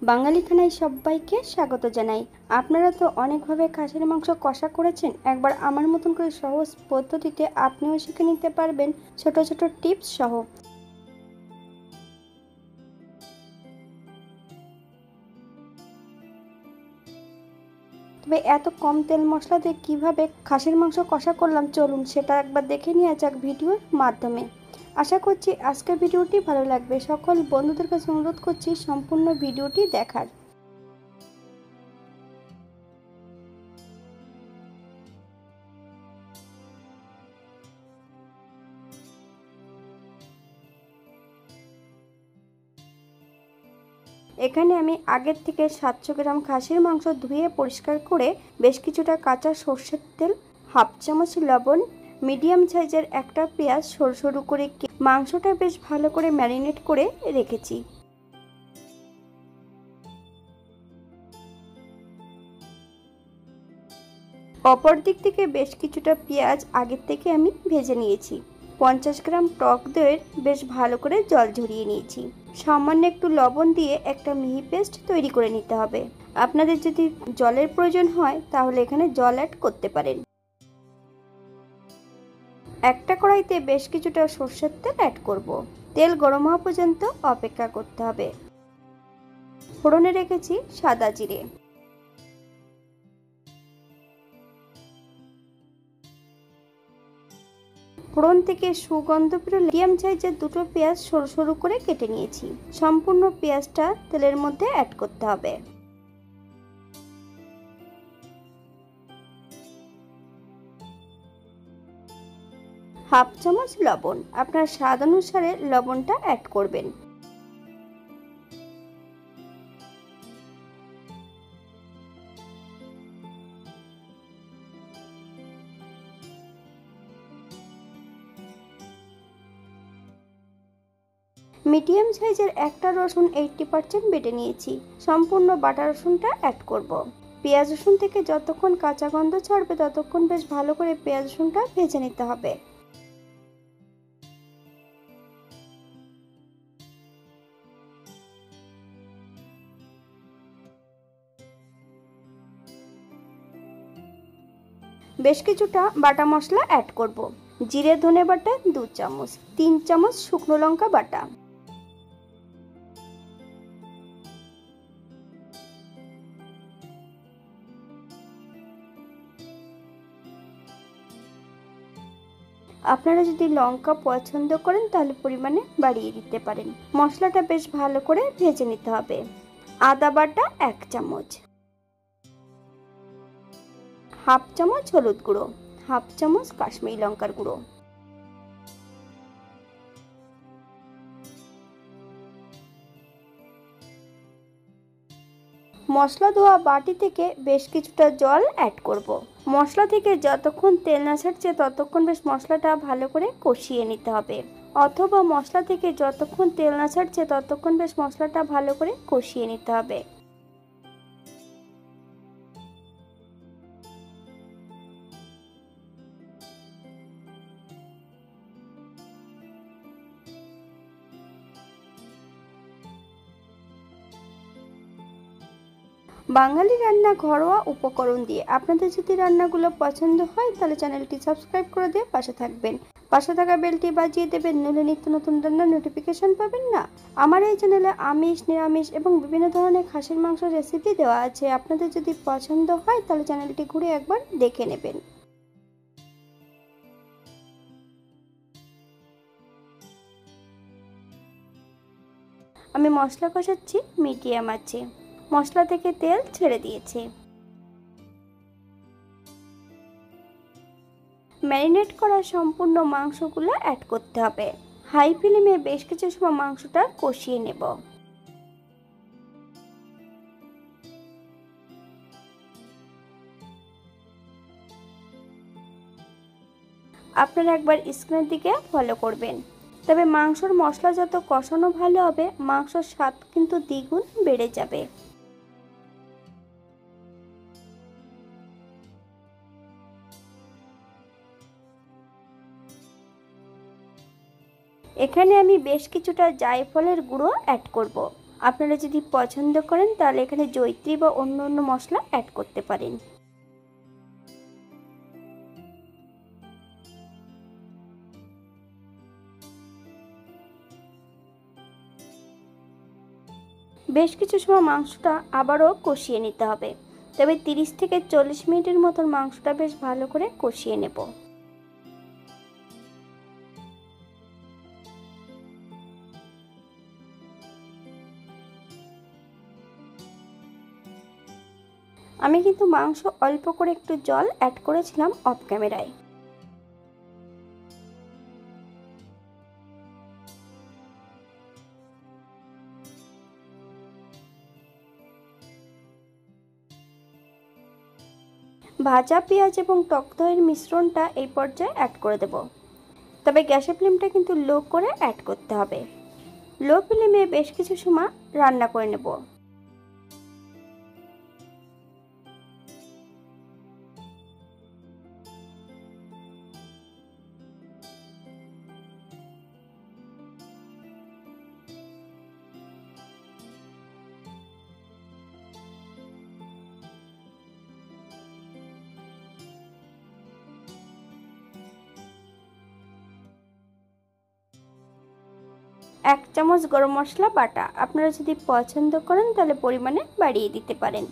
বাঙালি খানায় সবাইকে স্বাগত জানাই। আপনারা তো অনেকভাবে খাসির মাংস কষা করেছেন, একবার আমার মতন করে সহজ পদ্ধতিতে আপনিও শিখে নিতে পারবেন ছোট ছোট টিপস সহ। তবে এত কম তেল মশলা দিয়ে কীভাবে খাসির মাংস কষা করলাম, চলুন সেটা একবার দেখে নেওয়া যাক ভিডিওর মাধ্যমে। আশা করছি আজকের ভিডিওটি ভালো লাগবে। সকল বন্ধুদের কাছে অনুরোধ করছি সম্পূর্ণ ভিডিওটি দেখার। এখানে আমি আগের থেকে 700 গ্রাম খাসির মাংস ধুয়ে পরিষ্কার করে বেশ কিছুটা কাঁচা সর্ষের তেল, হাফ চামচ লবণ, মিডিয়াম সাইজের একটা পেঁয়াজ সরু সরু করে মাংসটা বেশ ভালো করে ম্যারিনেট করে রেখেছি। অপর দিক থেকে বেশ কিছুটা পেঁয়াজ আগের থেকে আমি ভেজে নিয়েছি। 50 গ্রাম টক দইয়ের বেশ ভালো করে জল ঝরিয়ে নিয়েছি। সামান্য একটু লবণ দিয়ে একটা মিহি পেস্ট তৈরি করে নিতে হবে। আপনাদের যদি জলের প্রয়োজন হয় তাহলে এখানে জল অ্যাড করতে পারেন। একটা কড়াইতে বেশ কিছুটা সরষের তেল অ্যাড করব। তেল গরম হওয়া পর্যন্ত অপেক্ষা করতে হবে। ফোড়নে রেখেছি সাদা জিরে, ফোড়ন থেকে সুগন্ধ বেরোলে মিডিয়াম সাইজের দুটো পেঁয়াজ সরু সরু করে কেটে নিয়েছি। সম্পূর্ণ পেঁয়াজটা তেলের মধ্যে অ্যাড করতে হবে। হাফ চামচ লবণ, আপনার স্বাদ অনুসারে লবণটা অ্যাড করবেন। মিডিয়াম সাইজের একটা রসুন 80% বেটে নিয়েছি। সম্পূর্ণ বাটা রসুনটা অ্যাড করব। পেঁয়াজ রসুন থেকে যতক্ষণ কাঁচা গন্ধ ছাড়বে ততক্ষণ বেশ ভালো করে পেঁয়াজ রসুনটা ভেজে নিতে হবে। বেশ কিছুটা বাটা মশলা অ্যাড করব। জিরে ধনে বাটা 2 চামচ, 3 চামচ শুকনো লঙ্কা বাটা, আপনারা যদি লঙ্কা পছন্দ করেন তাহলে পরিমাণে বাড়িয়ে দিতে পারেন। মশলাটা বেশ ভালো করে ভেজে নিতে হবে। আদা বাটা 1 চামচ, হাফ চামচ হলুদ গুঁড়ো, হাফ চামচ কাশ্মীরি লঙ্কার গুঁড়ো, মশলা ধোয়া বাটি থেকে বেশ কিছুটা জল অ্যাড করব। মশলা থেকে যতক্ষণ তেল না ছাড়ছে ততক্ষণ বেশ মশলাটা ভালো করে কষিয়ে নিতে হবে, অথবা মশলা থেকে যতক্ষণ তেল না ছাড়ছে ততক্ষণ বেশ মশলাটা ভালো করে কষিয়ে নিতে হবে। বাঙালি রান্না ঘরোয়া উপকরণ দিয়ে। আপনাদের যদি রান্নাগুলো পছন্দ হয় তাহলে চ্যানেলটি সাবস্ক্রাইব করে দিয়ে পাশে থাকবেন। পাশে থাকা বেলটি বাজিয়ে দেবেন, নইলে নিত্য নতুন রান্নার নোটিফিকেশন পাবেন না। আমার এই চ্যানেলে আমিষ, নিরামিষ এবং বিভিন্ন ধরনের খাসির মাংস রেসিপি দেওয়া আছে। আপনাদের যদি পছন্দ হয় তাহলে চ্যানেলটি ঘুরে একবার দেখে নেবেন। আমি মশলা কষাচ্ছি মিডিয়াম আঁচে। মশলা থেকে তেল ছেড়ে দিয়েছে। ম্যারিনেট করা সম্পূর্ণ মাংসগুলো অ্যাড করতে হবে। হাই ফ্লেমে বেশ কিছু সময় মাংসটা কষিয়ে নেব। আপনারা একবার স্ক্রিনের দিকে ফলো করবেন। তবে মাংসর মশলা যত কষানো ভালো হবে মাংসর স্বাদ কিন্তু দ্বিগুণ বেড়ে যাবে। এখানে আমি বেশ কিছুটা জায়ফলের গুঁড়ো অ্যাড করব। আপনারা যদি পছন্দ করেন তাহলে এখানে জয়িত্রী বা অন্য অন্য মশলা অ্যাড করতে পারেন। বেশ কিছু সময় মাংসটা আবারও কষিয়ে নিতে হবে, তবে 30 থেকে 40 মিনিটের মতন মাংসটা বেশ ভালো করে কষিয়ে নেব। আমি কিন্তু মাংস অল্প করে একটু জল অ্যাড করেছিলাম অফ ক্যামেরায়। ভাজা পেঁয়াজ এবং টক দইয়ের মিশ্রণটা এই পর্যায়ে অ্যাড করে দেব, তবে গ্যাসের ফ্লেমটা কিন্তু লো করে অ্যাড করতে হবে। লো ফ্লেমে বেশ কিছু সময় রান্না করে নেব। এক চামচ গরম মশলা বাটা, আপনারা যদি পছন্দ করেন তাহলে পরিমাণে বাড়িয়ে দিতে পারেন।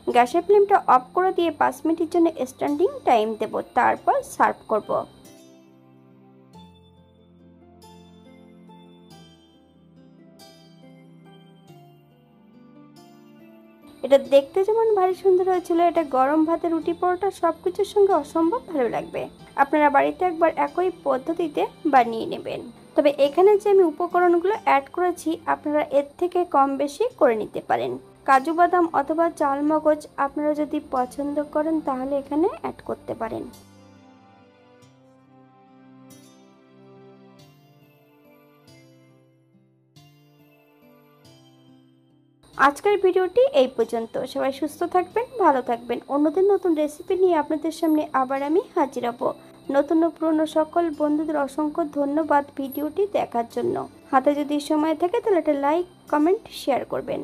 গ্যাসের ফ্লেমটা অফ করে দিয়ে 5 মিনিটের জন্য স্ট্যান্ডিং টাইম দেব, তারপর সার্ভ করব। এটা দেখতে যেমন ভারী সুন্দর হয়েছিল, এটা গরম ভাতে, রুটি, পরোটা সবকিছুর সঙ্গে অসম্ভব ভালো লাগবে। আপনারা বাড়িতে একবার একই পদ্ধতিতে বানিয়ে নেবেন। তবে এখানে যে আমি উপকরণগুলো অ্যাড করেছি আপনারা এর থেকে কম বেশি করে নিতে পারেন। কাজু বাদাম অথবা চালমগজ আপনারা যদি পছন্দ করেন তাহলে এখানে অ্যাড করতে পারেন। আজকের ভিডিওটি এই পর্যন্ত। সবাই সুস্থ থাকবেন, ভালো থাকবেন। অন্যদিন নতুন রেসিপি নিয়ে আপনাদের সামনে আবার আমি হাজির হব। নতুন ও পুরনো সকল বন্ধুদের অসংখ্য ধন্যবাদ ভিডিওটি দেখার জন্য। হাতে যদি সময় থাকে তাহলে একটা লাইক, কমেন্ট, শেয়ার করবেন।